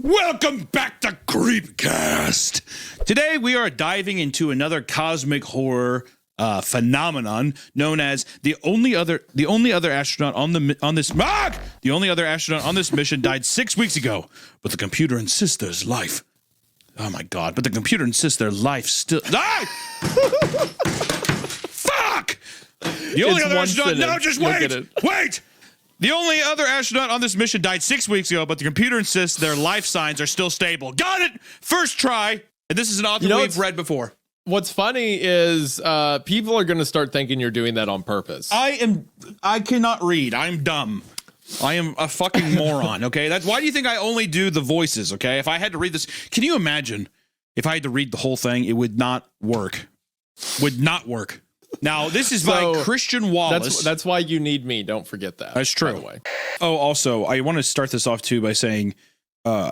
Welcome back to CreepCast. Today we are diving into another cosmic horror phenomenon known as the only other astronaut on this mission died 6 weeks ago, but the computer insists there's life. Oh my god! But the computer insists their life still. Ah! Fuck! The only other astronaut. No, just wait. The only other astronaut on this mission died 6 weeks ago, but the computer insists their life signs are still stable. Got it! First try. And this is an author we've read before. What's funny is people are going to start thinking you're doing that on purpose. I cannot read. I'm dumb. I am a fucking moron, okay? That's why do you think I only do the voices, okay? If I had to read this, can you imagine if I had to read the whole thing? It would not work. Would not work. Now, this is by Christian Wallace. That's why you need me. Don't forget that. That's true. By the way. Oh, also, I want to start this off, too, by saying,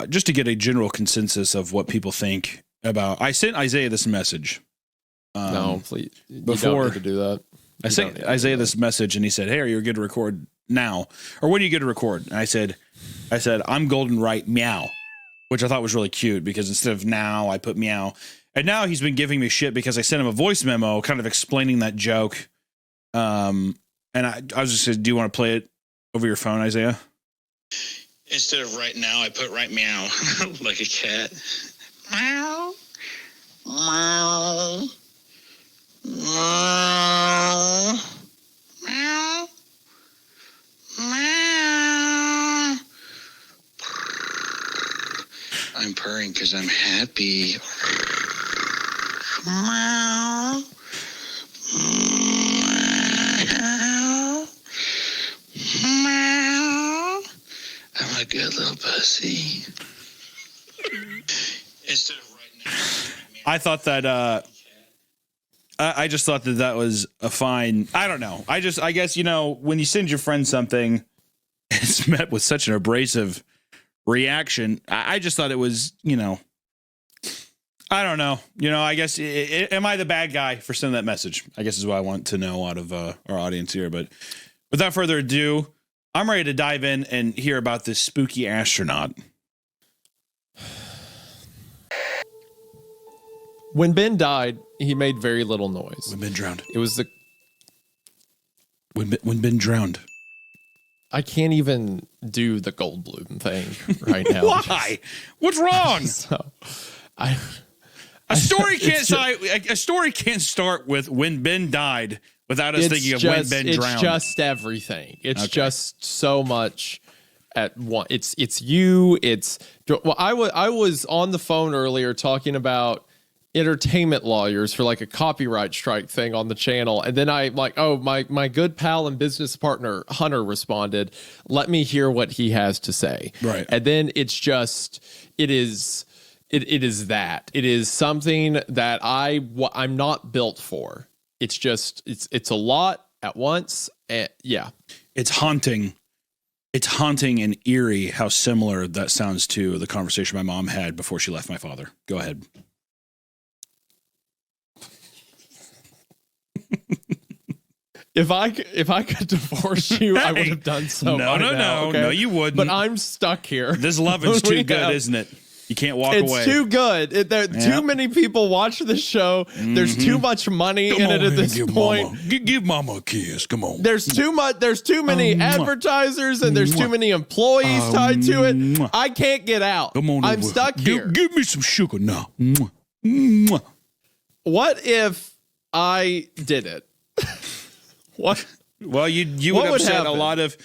just to get a general consensus of what people think about... I sent Isaiah this message. No, please. You don't need to do that. I sent Isaiah this message, and he said, hey, are you good to record now? Or when are you good to record? And I said, I'm golden right, meow. Which I thought was really cute, because instead of now, I put meow. And now he's been giving me shit because I sent him a voice memo kind of explaining that joke. And I was just saying, do you want to play it over your phone, Isaiah? Instead of right now, I put right meow, like a cat. Meow. Meow. Meow. Meow. Meow. I'm purring because I'm happy. Meow. Meow. Meow. I'm a good little pussy. Instead of right now. I thought that, I just thought that was a fine, I don't know. I guess, you know, when you send your friend something, it's met with such an abrasive reaction. I just thought it was, you know, I don't know. You know, I guess, am I the bad guy for sending that message? I guess is what I want to know out of our audience here. But without further ado, I'm ready to dive in and hear about this spooky astronaut. When Ben died, he made very little noise. When Ben drowned. It was the... When Ben drowned. I can't even do the Goldblum thing right now. Why? What's wrong? A story can't start with when Ben died without us thinking of when Ben drowned. It's just everything. It's just so much at once. It's you. Well, I was on the phone earlier talking about entertainment lawyers for like a copyright strike thing on the channel, and then I'm like, oh, my good pal and business partner Hunter responded, let me hear what he has to say. Right. And then it's just it is something that I'm not built for. It's just it's a lot at once. Yeah. It's haunting and eerie how similar that sounds to the conversation my mom had before she left my father. Go ahead. If I could divorce you, I would have done so. No, you wouldn't. But I'm stuck here. This love is too good, isn't it? You can't walk away. It's too good. Too many people watch this show. Mm-hmm. There's too much money in it at this point. Give mama a kiss. Come on. There's too much. There's too many advertisers, and there's too many employees tied to it. I can't get out. Come on, I'm stuck here. Give me some sugar now. What if I did it? What? Well, you would upset a lot of.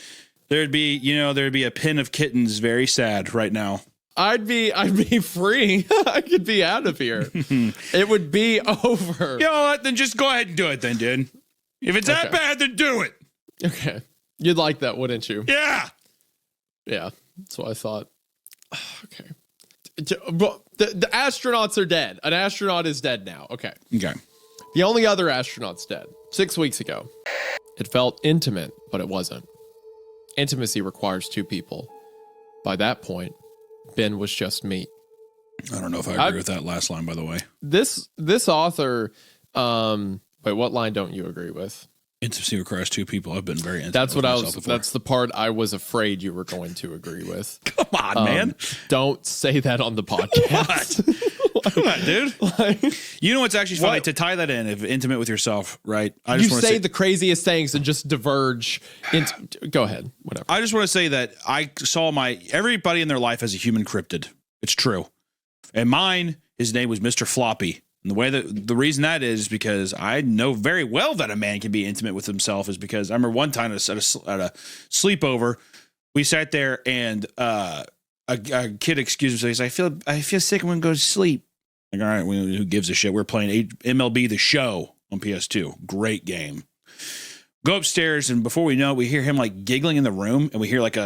There'd be a pen of kittens, very sad right now. I'd be free. I could be out of here. It would be over. You know what? Then just go ahead and do it, then, dude. If it's that bad, then do it. Okay, you'd like that, wouldn't you? Yeah. Yeah, that's what I thought. Okay. The astronauts are dead. An astronaut is dead now. Okay. The only other astronaut's dead 6 weeks ago. It felt intimate, but it wasn't. Intimacy requires two people. By that point, Ben was just meat. I don't know if I agree with that last line, by the way. This author, wait, what line don't you agree with? Intimacy requires two people. I've been very intimate. That's with what I myself was. before. That's the part I was afraid you were going to agree with. Come on, man. Don't say that on the podcast. Come on, dude. You know what's actually funny? To tie that in, if intimate with yourself, right? I just you want to say the craziest things and just diverge. Go ahead. Whatever. I just want to say that I saw everybody in their life has a human cryptid. It's true. And mine, his name was Mr. Floppy. And the reason that is because I know very well that a man can be intimate with himself is because I remember one time at a sleepover, we sat there and a kid excused himself. He's like, I feel sick. I'm going to go to sleep. Like, all right, who gives a shit? We're playing MLB The Show on PS2. Great game. Go upstairs, and before we know it, we hear him like giggling in the room, and we hear like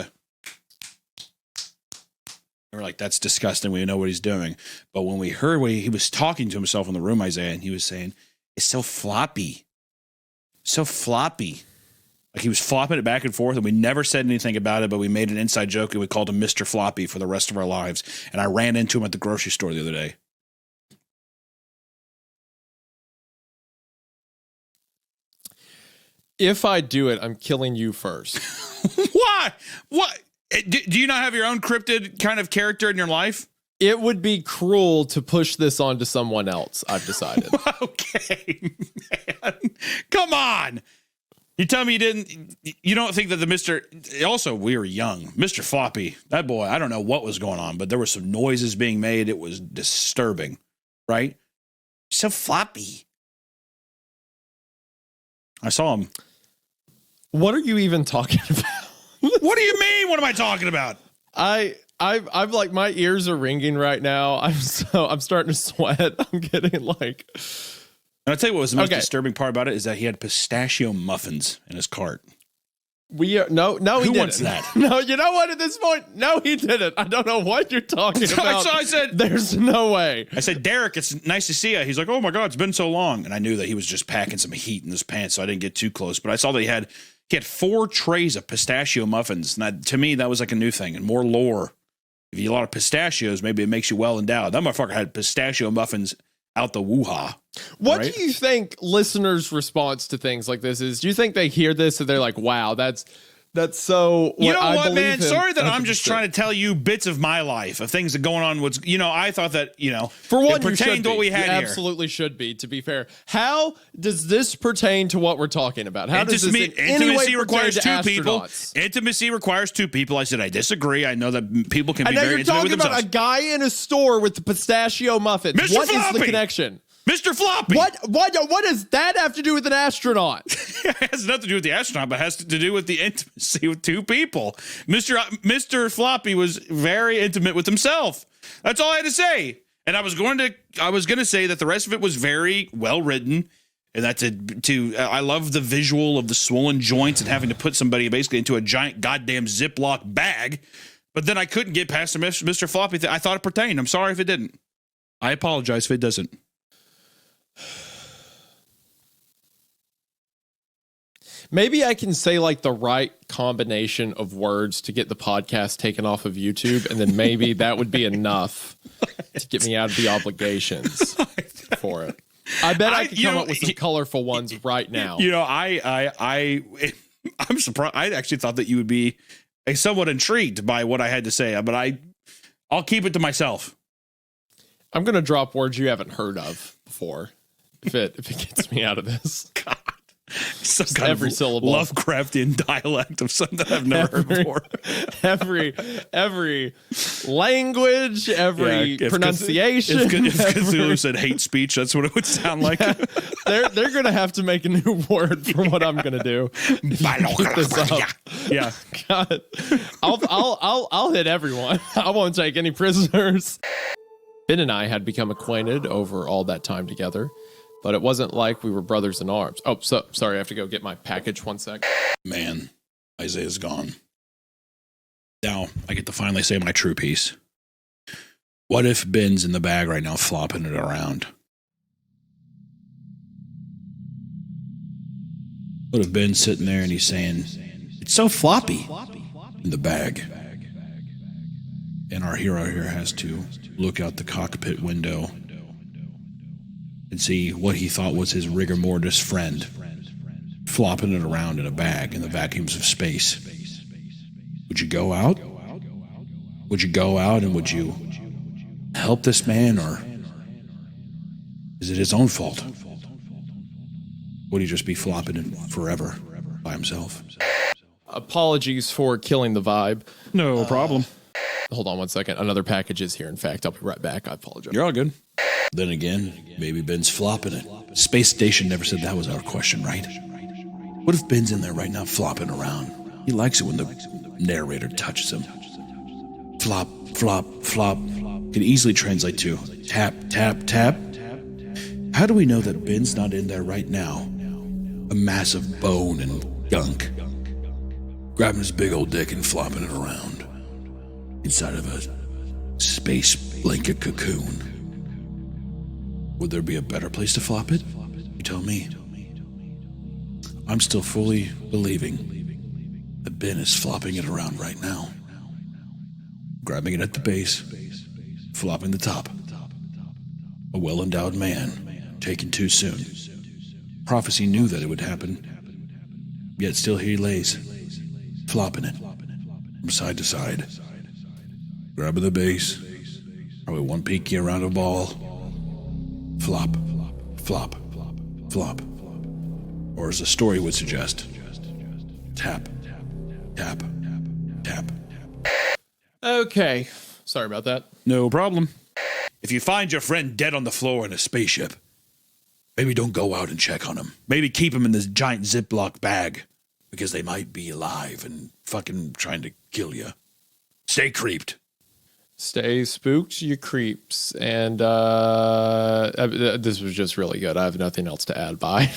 we're like, that's disgusting. We know what he's doing. But when we heard what he was talking to himself in the room, Isaiah, and he was saying, it's so floppy. So floppy. Like he was flopping it back and forth, and we never said anything about it, but we made an inside joke, and we called him Mr. Floppy for the rest of our lives. And I ran into him at the grocery store the other day. If I do it, I'm killing you first. Why? What? Do you not have your own cryptid kind of character in your life? It would be cruel to push this onto someone else, I've decided. Okay, man. Come on. You tell me you don't think that the Mr. Also, we were young. Mr. Floppy, that boy, I don't know what was going on, but there were some noises being made. It was disturbing, right? So floppy. I saw him. What are you even talking about? What do you mean? What am I talking about? I'm like, my ears are ringing right now. I'm starting to sweat. I'm getting like. And I'll tell you what was the most disturbing part about it is that he had pistachio muffins in his cart. No, he didn't. Who wants that? No, you know what? At this point, no, he didn't. I don't know what you're talking about. So I said, "There's no way." I said, Derek, it's nice to see you. He's like, oh my God, it's been so long. And I knew that he was just packing some heat in his pants, so I didn't get too close. But I saw that he had 4 trays of pistachio muffins. And that, to me, that was like a new thing and more lore. If you eat a lot of pistachios, maybe it makes you well endowed. That motherfucker had pistachio muffins out the woo-ha. What do you think listeners' response to things like this is? Do you think they hear this and they're like, wow, that's so. You know what, man? Sorry that I'm just trying to tell you bits of my life, of things that going on. I thought that, for one, it pertained to what we had here. Absolutely should be, to be fair. How does this pertain to what we're talking about? How does this in any way intimacy requires pertain to two people? astronauts? Intimacy requires two people. I said, I disagree. I know that people can be And now very you're intimate with talking about themselves. a guy in a store with the pistachio muffins. Mr. What is Floppy! the connection? Mr. Floppy. What does that have to do with an astronaut? It has nothing to do with the astronaut, but has to do with the intimacy with two people. Mr. Floppy was very intimate with himself. That's all I had to say. And I was going to say that the rest of it was very well written, and that I love the visual of the swollen joints and having to put somebody basically into a giant goddamn Ziploc bag. But then I couldn't get past the Mr. Floppy thing. I thought it pertained. I'm sorry if it didn't. I apologize if it doesn't. Maybe I can say like the right combination of words to get the podcast taken off of YouTube, and then maybe that would be enough to get me out of the obligations for it. I bet I could come up with some colorful ones right now. I'm surprised. I actually thought that you would be somewhat intrigued by what I had to say, but I'll keep it to myself. I'm gonna drop words you haven't heard of before if it gets me out of this. God. Some Just kind every of syllable, Lovecraftian dialect of something I've never heard before. every language, every pronunciation. If Cthulhu said hate speech, that's what it would sound like. They're gonna have to make a new word for what I'm gonna do. Keep this up. Yeah, God, I'll hit everyone. I won't take any prisoners. Ben and I had become acquainted over all that time together. But it wasn't like we were brothers in arms. Oh, so sorry, I have to go get my package 1 sec. Man, Isaiah's gone. Now I get to finally say my true piece. What if Ben's in the bag right now flopping it around? What if Ben's sitting there and he's saying, it's so floppy in the bag? And our hero here has to look out the cockpit window and see what he thought was his rigor mortis friend flopping it around in a bag in the vacuums of space. Would you go out? Would you go out and would you help this man, or is it his own fault? Would he just be flopping it forever by himself? Apologies for killing the vibe. No problem. Hold on 1 second. Another package is here. In fact, I'll be right back. I apologize. You're all good. Then again, maybe Ben's flopping it. Space Station never said that was our question, right? What if Ben's in there right now flopping around? He likes it when the narrator touches him. Flop, flop, flop can easily translate to tap, tap, tap. How do we know that Ben's not in there right now? A mass of bone and gunk. Grabbing his big old dick and flopping it around inside of a space blanket cocoon. Would there be a better place to flop it? You tell me. I'm still fully believing that Ben is flopping it around right now. Grabbing it at the base, flopping the top. A well-endowed man, taken too soon. Prophecy knew that it would happen, yet still here he lays, flopping it from side to side. Grabbing the base, probably one peaky around a ball. Flop, flop, flop. Or as the story would suggest, tap, tap, tap. Okay. Sorry about that. No problem. If you find your friend dead on the floor in a spaceship, maybe don't go out and check on him. Maybe keep him in this giant Ziploc bag, because they might be alive and fucking trying to kill you. Stay creeped. Stay spooked, you creeps. And this was just really good. I have nothing else to add. Bye.